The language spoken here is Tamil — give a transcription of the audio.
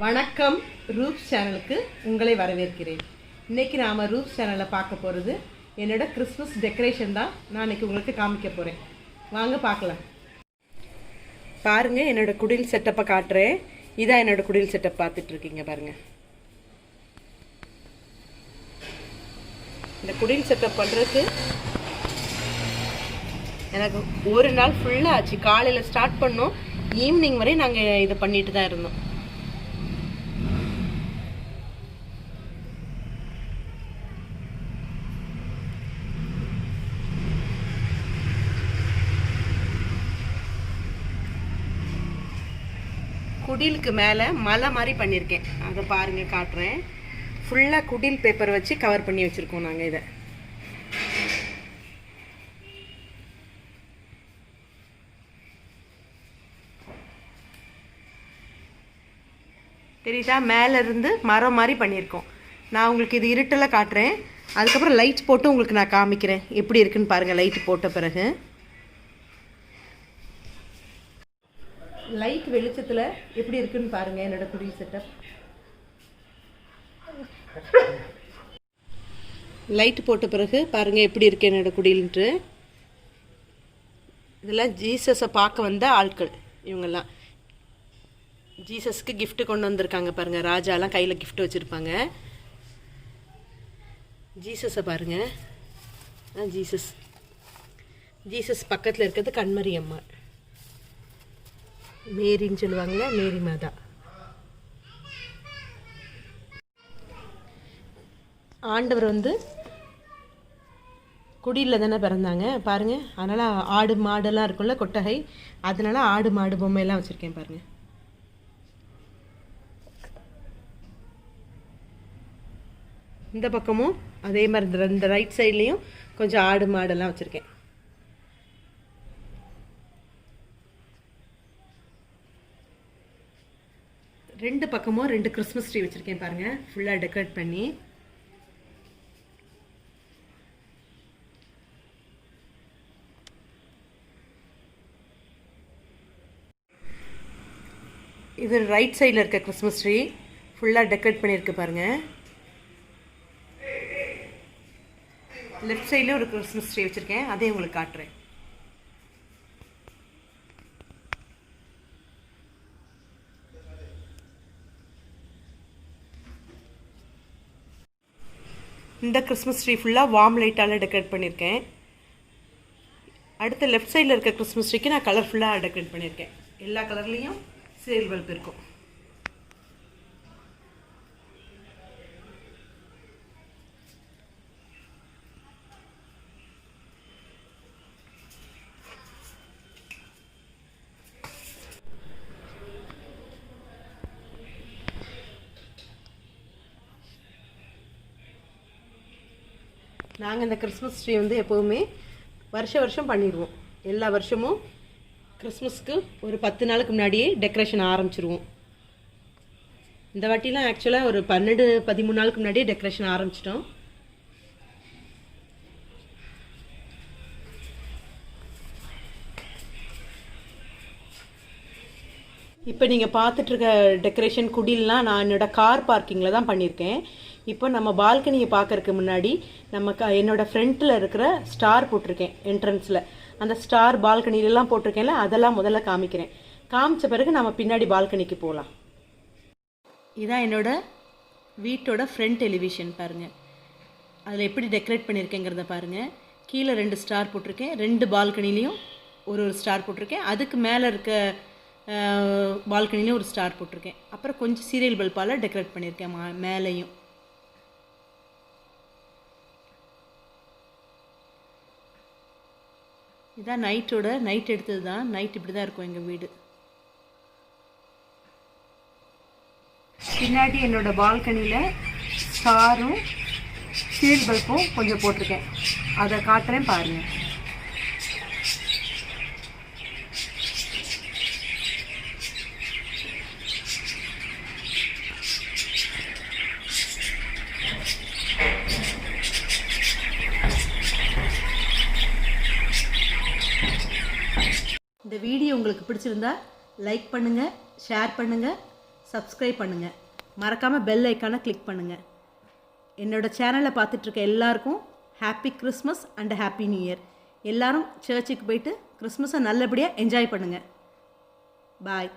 வணக்கம் ரூப்ஸ் சேனலுக்கு உங்களை வரவேற்கிறேன். இன்றைக்கி நாம் ரூப்ஸ் சேனலில் பார்க்க போகிறது என்னோட கிறிஸ்மஸ் டெக்கரேஷன் தான். நான் இன்றைக்கி உங்களுக்கு காமிக்க போகிறேன். வாங்க பார்க்கலாம். பாருங்கள், என்னோடய குடில் செட்டப்பை காட்டுறேன். இதான் என்னோடய குடில் செட்டப் பார்த்துட்ருக்கீங்க பாருங்கள். இந்த குடில் செட்டப் பண்ணுறதுக்கு எனக்கு ஒரு நாள் ஃபுல்லாக ஆச்சு. காலையில் ஸ்டார்ட் பண்ணோம், ஈவினிங் வரை நாங்கள் இதை பண்ணிட்டு தான் இருந்தோம். குடிலுக்கு மேலே மலை மாதிரி பண்ணியிருக்கேன், அதை பாருங்கள் காட்டுறேன். ஃபுல்லாக குடில் பேப்பர் வச்சு கவர் பண்ணி வச்சுருக்கோம் நாங்கள். இதை தெரியுதா, மேலேருந்து மரம் மாதிரி பண்ணியிருக்கோம். நான் உங்களுக்கு இது இருட்டில் காட்டுறேன், அதுக்கப்புறம் லைட் போட்டு உங்களுக்கு நான் காமிக்கிறேன் எப்படி இருக்குன்னு பாருங்கள். லைட்டு போட்ட பிறகு லைட் வெளிச்சத்தில் எப்படி இருக்குன்னு பாருங்கள் என்னோட குடில் செட்டப். லைட் போட்ட பிறகு பாருங்கள் எப்படி இருக்கு என்னோட குடில்ன்ட்டு. இதெல்லாம் ஜீசஸை பார்க்க வந்த ஆட்கள். இவங்கெல்லாம் ஜீசஸ்க்கு கிஃப்ட் கொண்டு வந்திருக்காங்க பாருங்கள். ராஜாலாம் கையில் கிஃப்ட் வச்சுருப்பாங்க. ஜீசஸை பாருங்கள். ஜீசஸ் பக்கத்தில் இருக்கிறது கண்மரி அம்மா, மேரின்னு சொல்லுவாங்களே, மேரி மாதா. ஆண்டவர் குடியில் தானே பிறந்தாங்க பாருங்கள். அதனால் ஆடு மாடெல்லாம் இருக்கும்ல, கொட்டகை, அதனால ஆடு மாடு பொம்மையெல்லாம் வச்சுருக்கேன் பாருங்கள். இந்த பக்கமும் அதே மாதிரி இந்த ரைட் சைட்லேயும் கொஞ்சம் ஆடு மாடெல்லாம் வச்சுருக்கேன். ரெண்டு பக்கமும் 2 கிறிஸ்மஸ் ட்ரீ வச்சுருக்கேன் பாருங்கள், ஃபுல்லாக டெக்கரேட் பண்ணி. இது ரைட் சைடில் இருக்க கிறிஸ்மஸ் ட்ரீ ஃபுல்லாக டெக்கரேட் பண்ணியிருக்கு பாருங்கள். லெஃப்ட் சைட்லேயும் ஒரு கிறிஸ்மஸ் ட்ரீ வச்சுருக்கேன், அதையும் உங்களுக்கு காட்டுறேன். இந்த கிறிஸ்மஸ் ட்ரீ ஃபுல்லாக வார்ம் லைட்டால் டெக்கரேட் பண்ணியிருக்கேன். அடுத்து லெஃப்ட் சைடில் இருக்க கிறிஸ்மஸ் ட்ரீக்கு நான் கலர்ஃபுல்லாக டெக்கரேட் பண்ணியிருக்கேன். எல்லா கலர்லேயும் சீரியல் பல்ப் இருக்கும். நாங்கள் இந்த கிறிஸ்மஸ் ட்ரீ எப்போவுமே வருஷம் பண்ணிடுவோம். எல்லா வருஷமும் கிறிஸ்மஸ்க்கு ஒரு 10 நாளுக்கு முன்னாடியே டெக்கரேஷன் ஆரம்பிச்சிருவோம். இந்த வாட்டிலாம் ஆக்சுவலாக ஒரு 12-13 நாளுக்கு முன்னாடியே டெக்கரேஷன் ஆரம்பிச்சிட்டோம். இப்போ நீங்கள் பார்த்துட்ருக்க டெக்கரேஷன் குடில்லாம் நான் என்னோடய கார் பார்க்கிங்கில் தான் பண்ணியிருக்கேன். இப்போ நம்ம பால்கனியை பார்க்கறதுக்கு முன்னாடி என்னோடய ஃப்ரண்ட்டில் இருக்கிற ஸ்டார் போட்டிருக்கேன் என்ட்ரன்ஸில். அந்த ஸ்டார் பால்கனிலெலாம் போட்டிருக்கேன்ல, அதெல்லாம் முதல்ல காமிக்கிறேன். காமிச்ச பிறகு நம்ம பின்னாடி பால்கனிக்கு போகலாம். இதான் என்னோடய வீட்டோட ஃப்ரண்ட் டெலிவிஷன் பாருங்கள். அதில் எப்படி டெக்கரேட் பண்ணியிருக்கேங்கிறத பாருங்கள். கீழே 2 ஸ்டார் போட்டிருக்கேன், 2 பால்கனிலையும் ஒரு ஸ்டார் போட்டிருக்கேன். அதுக்கு மேலே இருக்க பால்கனிலையும் ஒரு ஸ்டார் போட்டிருக்கேன். அப்புறம் கொஞ்சம் சீரியல் பல்பால் டெக்கரேட் பண்ணியிருக்கேன் மேலேயும். இதான் நைட் எடுத்தது தான். நைட் இப்படி தான் இருக்கும் எங்கள் வீடு. பின்னாடி என்னோட பால்கனியில் ஸ்டாரும் சீரியல் பல்பும் கொஞ்சம் போட்டிருக்கேன், அதை காட்டுறேன் பாருங்கள். இந்த வீடியோ உங்களுக்கு பிடிச்சிருந்தா லைக் பண்ணுங்கள், ஷேர் பண்ணுங்கள், சப்ஸ்கிரைப் பண்ணுங்கள், மறக்காமல் பெல் ஐக்கானை கிளிக் பண்ணுங்கள். என்னோடய சேனலை பார்த்துட்ருக்க எல்லாருக்கும் happy Christmas and happy new year. எல்லோரும் சர்ச்சுக்கு போயிட்டு கிறிஸ்மஸை நல்லபடியாக என்ஜாய் பண்ணுங்கள். பாய்.